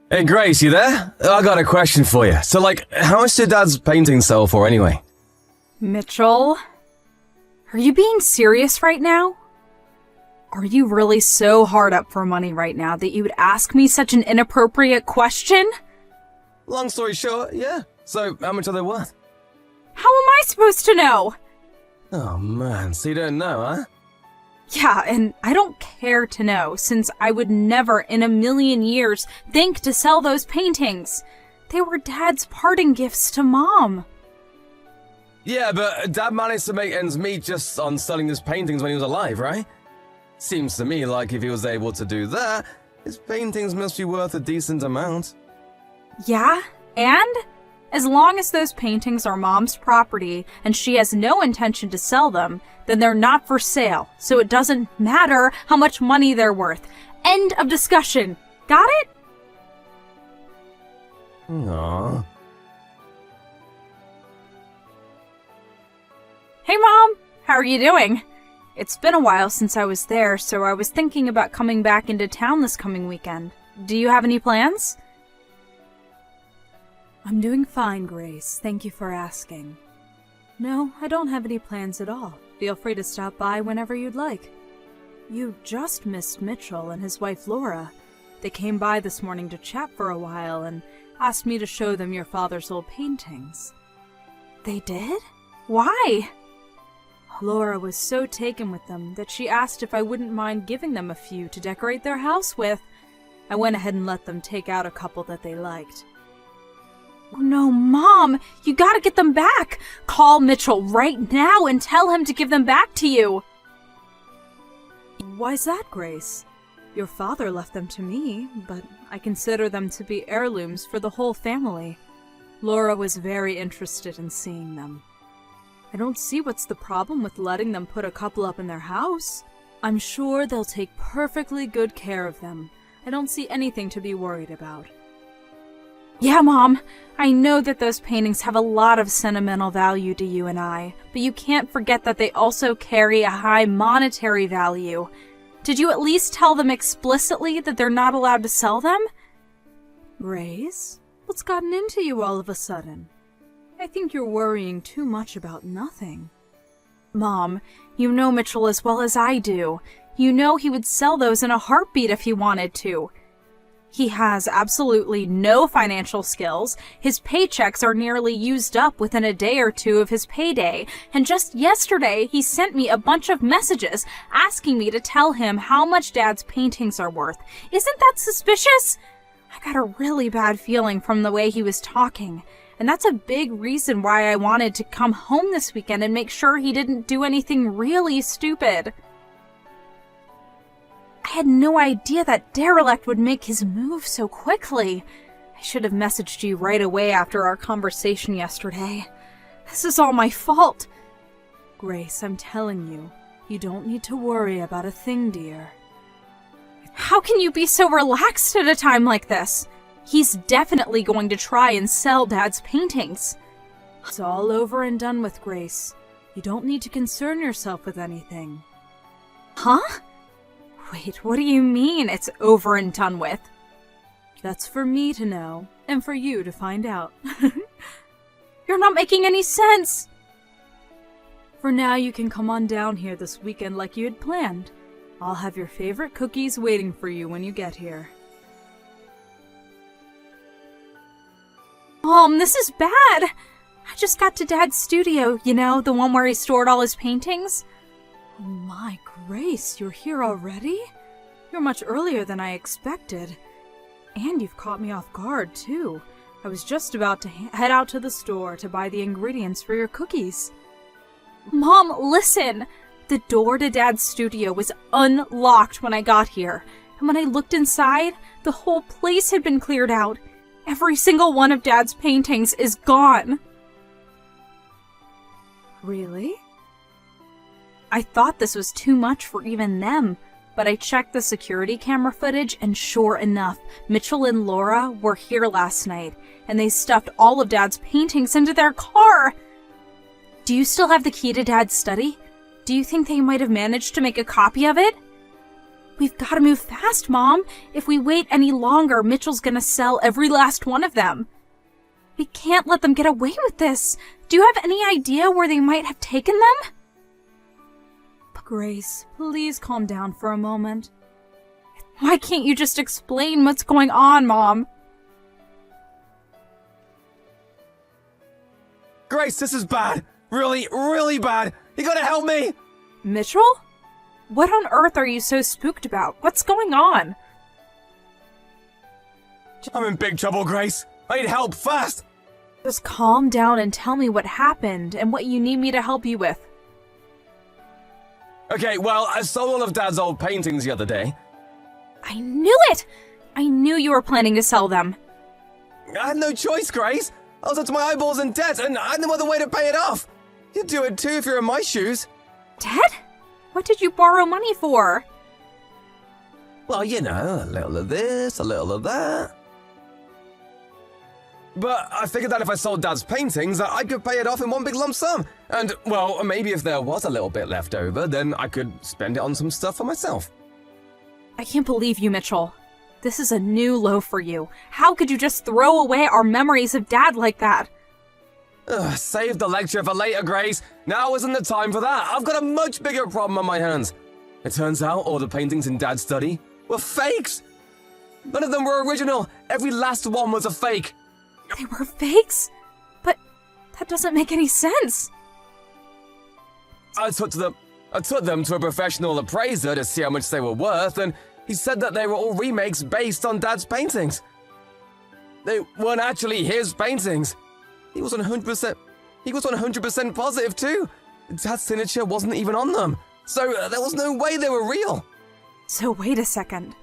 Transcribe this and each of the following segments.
Hey Grace, you there? I got a question for you. So how much did Dad's painting sell for anyway? Mitchell, are you being serious right now? Are you really so hard up for money right now that you would ask me such an inappropriate question? Long story short, yeah. So, how much are they worth? How am I supposed to know? Oh man, so you don't know, huh? Yeah, and I don't care to know, since I would never in a million years think to sell those paintings. They were Dad's parting gifts to Mom. Yeah, but Dad managed to make ends meet just on selling his paintings when he was alive, right? Seems to me like if he was able to do that, his paintings must be worth a decent amount. Yeah, and as long as those paintings are Mom's property and she has no intention to sell them, then they're not for sale, so it doesn't matter how much money they're worth. End of discussion. Got it? Aww. Hey Mom, how are you doing? It's been a while since I was there, so I was thinking about coming back into town this coming weekend. Do you have any plans? I'm doing fine, Grace. Thank you for asking. No, I don't have any plans at all. Feel free to stop by whenever you'd like. You just missed Mitchell and his wife Laura. They came by this morning to chat for a while and asked me to show them your father's old paintings. They did? Why? Laura was so taken with them that she asked if I wouldn't mind giving them a few to decorate their house with. I went ahead and let them take out a couple that they liked. Oh, no, Mom! You gotta get them back! Call Mitchell right now and tell him to give them back to you! Why's that, Grace? Your father left them to me, but I consider them to be heirlooms for the whole family. Laura was very interested in seeing them. I don't see what's the problem with letting them put a couple up in their house. I'm sure they'll take perfectly good care of them. I don't see anything to be worried about. Yeah, Mom, I know that those paintings have a lot of sentimental value to you and I, but you can't forget that they also carry a high monetary value. Did you at least tell them explicitly that they're not allowed to sell them? Grace, what's gotten into you all of a sudden? I think you're worrying too much about nothing. Mom, you know Mitchell as well as I do. You know he would sell those in a heartbeat if he wanted to. He has absolutely no financial skills, his paychecks are nearly used up within a day or two of his payday, and just yesterday he sent me a bunch of messages asking me to tell him how much Dad's paintings are worth. Isn't that suspicious? I got a really bad feeling from the way he was talking, and that's a big reason why I wanted to come home this weekend and make sure he didn't do anything really stupid. I had no idea that derelict would make his move so quickly. I should have messaged you right away after our conversation yesterday. This is all my fault. Grace, I'm telling you, you don't need to worry about a thing, dear. How can you be so relaxed at a time like this? He's definitely going to try and sell Dad's paintings. It's all over and done with, Grace. You don't need to concern yourself with anything. Huh? Wait, what do you mean it's over and done with? That's for me to know, and for you to find out. You're not making any sense! For now, you can come on down here this weekend like you had planned. I'll have your favorite cookies waiting for you when you get here. Mom, this is bad! I just got to Dad's studio, you know, the one where he stored all his paintings. Oh my Grace, you're here already? You're much earlier than I expected. And you've caught me off guard, too. I was just about to head out to the store to buy the ingredients for your cookies. Mom, listen! The door to Dad's studio was unlocked when I got here. And when I looked inside, the whole place had been cleared out. Every single one of Dad's paintings is gone. Really? I thought this was too much for even them, but I checked the security camera footage and sure enough, Mitchell and Laura were here last night, and they stuffed all of Dad's paintings into their car. Do you still have the key to Dad's study? Do you think they might have managed to make a copy of it? We've got to move fast, Mom. If we wait any longer, Mitchell's gonna sell every last one of them. We can't let them get away with this. Do you have any idea where they might have taken them? Grace, please calm down for a moment. Why can't you just explain what's going on, Mom? Grace, this is bad. Really, really bad. You gotta help me. Mitchell? What on earth are you so spooked about? What's going on? I'm in big trouble, Grace. I need help, fast. Just calm down and tell me what happened and what you need me to help you with. Okay, well, I sold all of Dad's old paintings the other day. I knew it! I knew you were planning to sell them. I had no choice, Grace. I was up to my eyeballs in debt, and I had no other way to pay it off. You'd do it too if you're in my shoes. Debt? What did you borrow money for? Well, you know, a little of this, a little of that. But I figured that if I sold Dad's paintings, I could pay it off in one big lump sum. And, well, maybe if there was a little bit left over, then I could spend it on some stuff for myself. I can't believe you, Mitchell. This is a new low for you. How could you just throw away our memories of Dad like that? Save the lecture for later, Grace. Now isn't the time for that. I've got a much bigger problem on my hands. It turns out all the paintings in Dad's study were fakes. None of them were original. Every last one was a fake. They were fakes? But that doesn't make any sense. I took them to a professional appraiser to see how much they were worth, and he said that they were all remakes based on Dad's paintings. They weren't actually his paintings. He was 100% positive too. Dad's signature wasn't even on them. So there was no way they were real. So wait a second.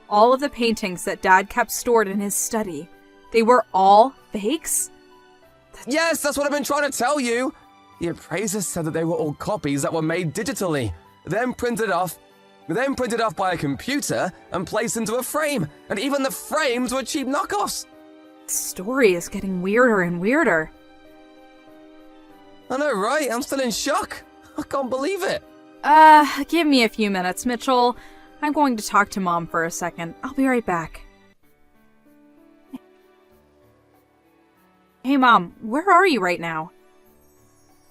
All of the paintings that Dad kept stored in his study, they were all fakes? Yes, that's what I've been trying to tell you. The appraiser said that they were all copies that were made digitally, then printed off by a computer and placed into a frame. And even the frames were cheap knockoffs. The story is getting weirder and weirder. I know, right? I'm still in shock. I can't believe it. Give me a few minutes, Mitchell. I'm going to talk to Mom for a second. I'll be right back. Hey, Mom, where are you right now?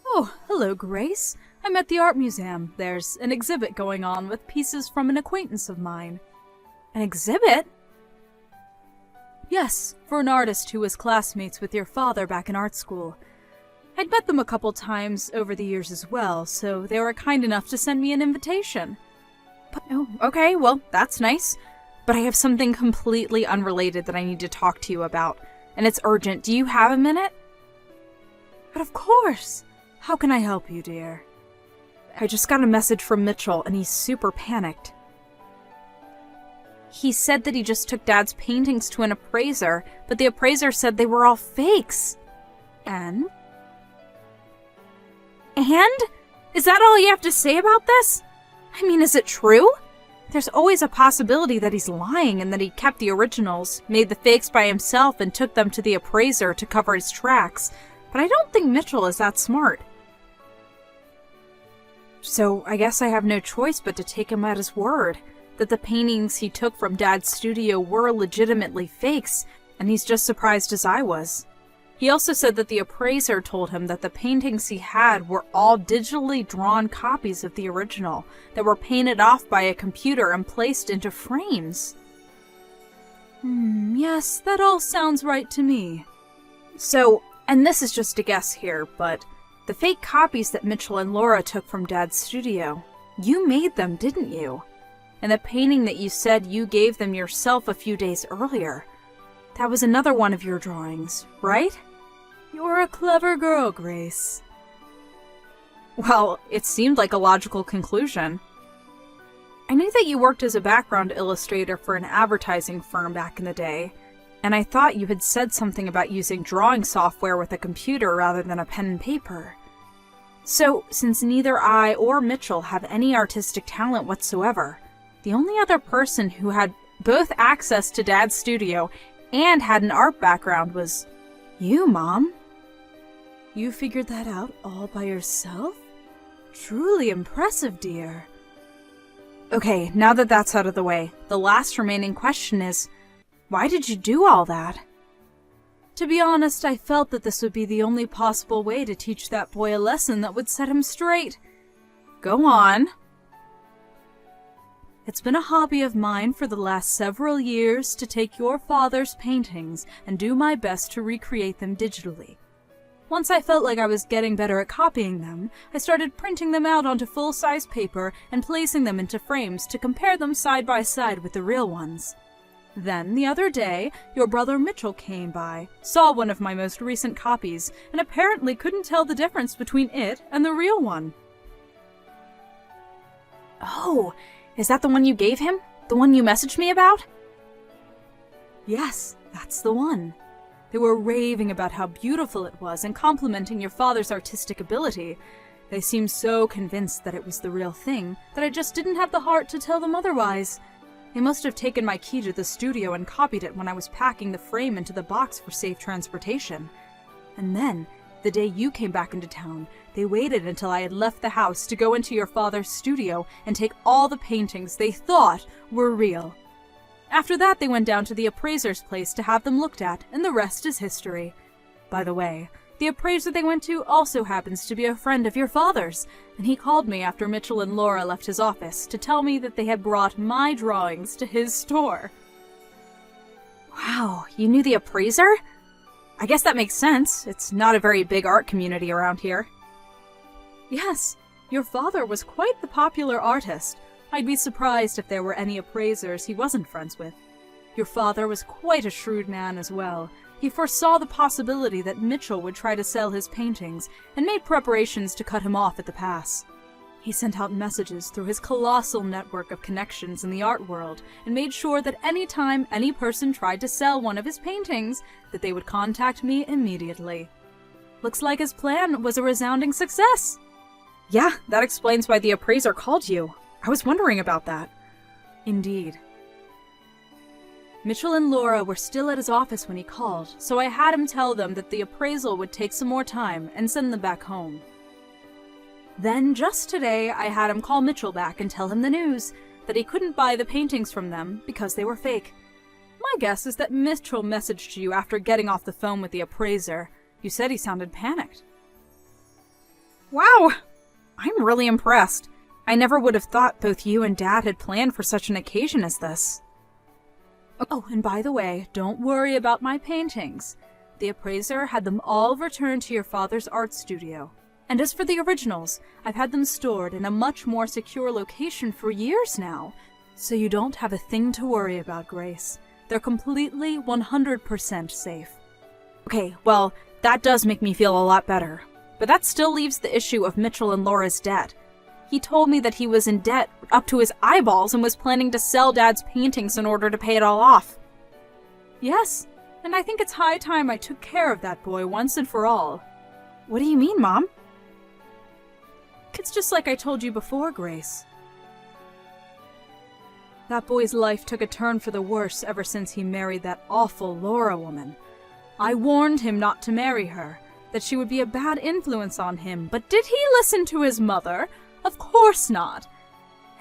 Oh, hello, Grace. I'm at the art museum. There's an exhibit going on with pieces from an acquaintance of mine. An exhibit? Yes, for an artist who was classmates with your father back in art school. I'd met them a couple times over the years as well, so they were kind enough to send me an invitation. Oh, okay, well, that's nice. But I have something completely unrelated that I need to talk to you about, and it's urgent. Do you have a minute? But of course! How can I help you, dear? I just got a message from Mitchell, and he's super panicked. He said that he just took Dad's paintings to an appraiser, but the appraiser said they were all fakes. And? And? Is that all you have to say about this? I mean, is it true? There's always a possibility that he's lying and that he kept the originals, made the fakes by himself, and took them to the appraiser to cover his tracks. But I don't think Mitchell is that smart. So I guess I have no choice but to take him at his word, that the paintings he took from Dad's studio were legitimately fakes, and he's just surprised as I was. He also said that the appraiser told him that the paintings he had were all digitally drawn copies of the original that were painted off by a computer and placed into frames. Yes, that all sounds right to me. So, and this is just a guess here, but the fake copies that Mitchell and Laura took from Dad's studio, you made them, didn't you? And the painting that you said you gave them yourself a few days earlier, that was another one of your drawings, right? You're a clever girl, Grace. Well, it seemed like a logical conclusion. I knew that you worked as a background illustrator for an advertising firm back in the day, and I thought you had said something about using drawing software with a computer rather than a pen and paper. So, since neither I or Mitchell have any artistic talent whatsoever, the only other person who had both access to Dad's studio and had an art background was you, Mom. You figured that out all by yourself? Truly impressive, dear. Okay, now that that's out of the way, the last remaining question is, why did you do all that? To be honest, I felt that this would be the only possible way to teach that boy a lesson that would set him straight. Go on. It's been a hobby of mine for the last several years to take your father's paintings and do my best to recreate them digitally. Once I felt like I was getting better at copying them, I started printing them out onto full-size paper and placing them into frames to compare them side by side with the real ones. Then, the other day, your brother Mitchell came by, saw one of my most recent copies, and apparently couldn't tell the difference between it and the real one. Oh, is that the one you gave him? The one you messaged me about? Yes, that's the one. They were raving about how beautiful it was and complimenting your father's artistic ability. They seemed so convinced that it was the real thing that I just didn't have the heart to tell them otherwise. They must have taken my key to the studio and copied it when I was packing the frame into the box for safe transportation. And then, the day you came back into town, they waited until I had left the house to go into your father's studio and take all the paintings they thought were real. After that, they went down to the appraiser's place to have them looked at, and the rest is history. By the way, the appraiser they went to also happens to be a friend of your father's, and he called me after Mitchell and Laura left his office to tell me that they had brought my drawings to his store. Wow, you knew the appraiser? I guess that makes sense. It's not a very big art community around here. Yes, your father was quite the popular artist. I'd be surprised if there were any appraisers he wasn't friends with. Your father was quite a shrewd man as well. He foresaw the possibility that Mitchell would try to sell his paintings and made preparations to cut him off at the pass. He sent out messages through his colossal network of connections in the art world and made sure that any time any person tried to sell one of his paintings, that they would contact me immediately. Looks like his plan was a resounding success. Yeah, that explains why the appraiser called you. I was wondering about that. Indeed. Mitchell and Laura were still at his office when he called, so I had him tell them that the appraisal would take some more time and send them back home. Then, just today, I had him call Mitchell back and tell him the news, that he couldn't buy the paintings from them because they were fake. My guess is that Mitchell messaged you after getting off the phone with the appraiser. You said he sounded panicked. Wow! I'm really impressed. I never would have thought both you and Dad had planned for such an occasion as this. Oh, and by the way, don't worry about my paintings. The appraiser had them all returned to your father's art studio. And as for the originals, I've had them stored in a much more secure location for years now, so you don't have a thing to worry about, Grace. They're completely 100% safe. Okay, well, that does make me feel a lot better. But that still leaves the issue of Mitchell and Laura's debt. He told me that he was in debt up to his eyeballs and was planning to sell Dad's paintings in order to pay it all off. Yes, and I think it's high time I took care of that boy once and for all. What do you mean, Mom? It's just like I told you before, Grace. That boy's life took a turn for the worse ever since he married that awful Laura woman. I warned him not to marry her, that she would be a bad influence on him, but did he listen to his mother? Of course not.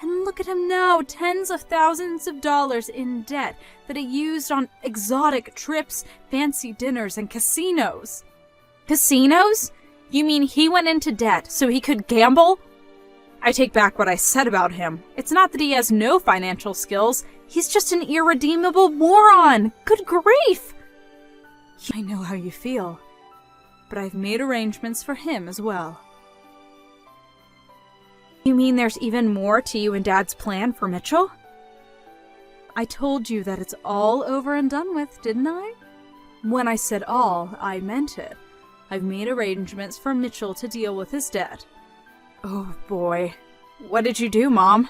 And look at him now, tens of thousands of dollars in debt that he used on exotic trips, fancy dinners, and casinos. Casinos? You mean he went into debt so he could gamble? I take back what I said about him. It's not that he has no financial skills. He's just an irredeemable moron. Good grief! I know how you feel, but I've made arrangements for him as well. You mean there's even more to you and Dad's plan for Mitchell? I told you that it's all over and done with, didn't I? When I said all, I meant it. I've made arrangements for Mitchell to deal with his debt. Oh boy. What did you do, Mom?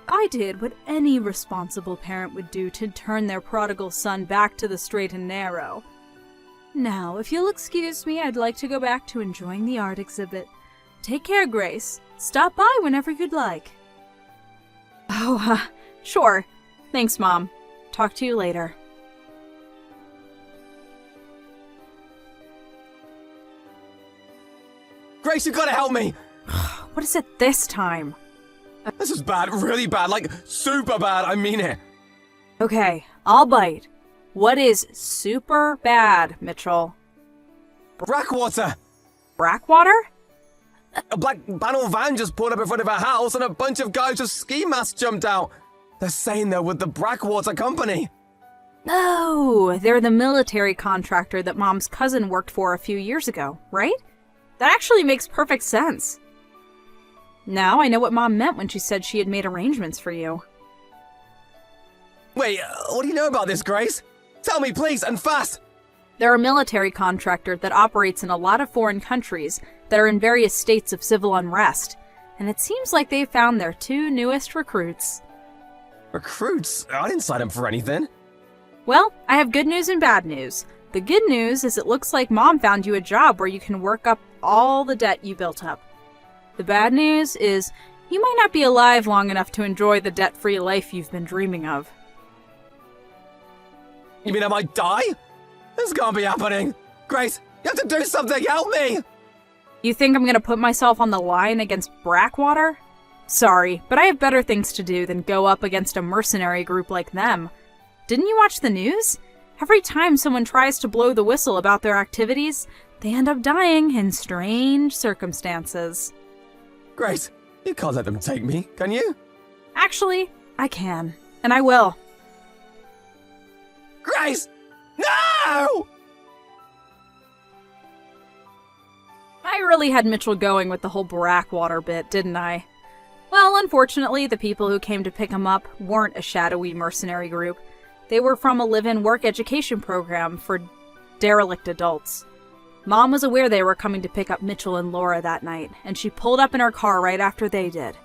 I did what any responsible parent would do to turn their prodigal son back to the straight and narrow. Now, if you'll excuse me, I'd like to go back to enjoying the art exhibit. Take care, Grace. Stop by whenever you'd like. Oh, sure. Thanks, Mom. Talk to you later. Grace, you gotta help me! What is it this time? This is bad, really bad, like super bad, I mean it. Okay, I'll bite. What is super bad, Mitchell? Brackwater! Brackwater? A black panel van just pulled up in front of our house and a bunch of guys with ski masks jumped out. They're saying they're with the Brackwater Company. Oh, they're the military contractor that Mom's cousin worked for a few years ago, right? That actually makes perfect sense. Now I know what Mom meant when she said she had made arrangements for you. Wait, what do you know about this, Grace? Tell me, please, and fast! They're a military contractor that operates in a lot of foreign countries that are in various states of civil unrest, and it seems like they've found their two newest recruits. Recruits? I didn't sign up for anything. Well, I have good news and bad news. The good news is it looks like Mom found you a job where you can work up all the debt you built up. The bad news is you might not be alive long enough to enjoy the debt-free life you've been dreaming of. You mean I might die? This can't be happening. Grace, you have to do something, help me! You think I'm gonna put myself on the line against Brackwater? Sorry, but I have better things to do than go up against a mercenary group like them. Didn't you watch the news? Every time someone tries to blow the whistle about their activities, they end up dying in strange circumstances. Grace, you can't let them take me, can you? Actually, I can. And I will. Grace! No! I really had Mitchell going with the whole Brackwater bit, didn't I? Well, unfortunately, the people who came to pick him up weren't a shadowy mercenary group. They were from a live-in work education program for derelict adults. Mom was aware they were coming to pick up Mitchell and Laura that night, and she pulled up in her car right after they did.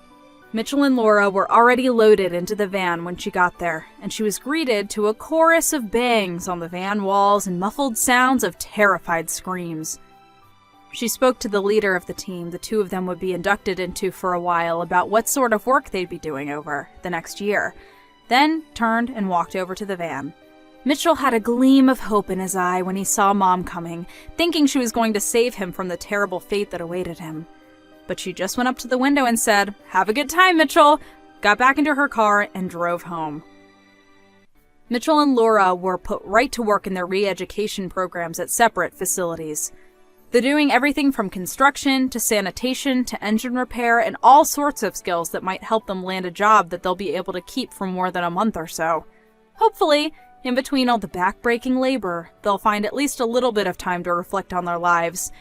Mitchell and Laura were already loaded into the van when she got there, and she was greeted to a chorus of bangs on the van walls and muffled sounds of terrified screams. She spoke to the leader of the team the two of them would be inducted into for a while about what sort of work they'd be doing over the next year, then turned and walked over to the van. Mitchell had a gleam of hope in his eye when he saw Mom coming, thinking she was going to save him from the terrible fate that awaited him. But she just went up to the window and said, "Have a good time, Mitchell," got back into her car, and drove home. Mitchell and Laura were put right to work in their re-education programs at separate facilities. They're doing everything from construction to sanitation to engine repair and all sorts of skills that might help them land a job that they'll be able to keep for more than a month or so. Hopefully, in between all the back-breaking labor, they'll find at least a little bit of time to reflect on their lives,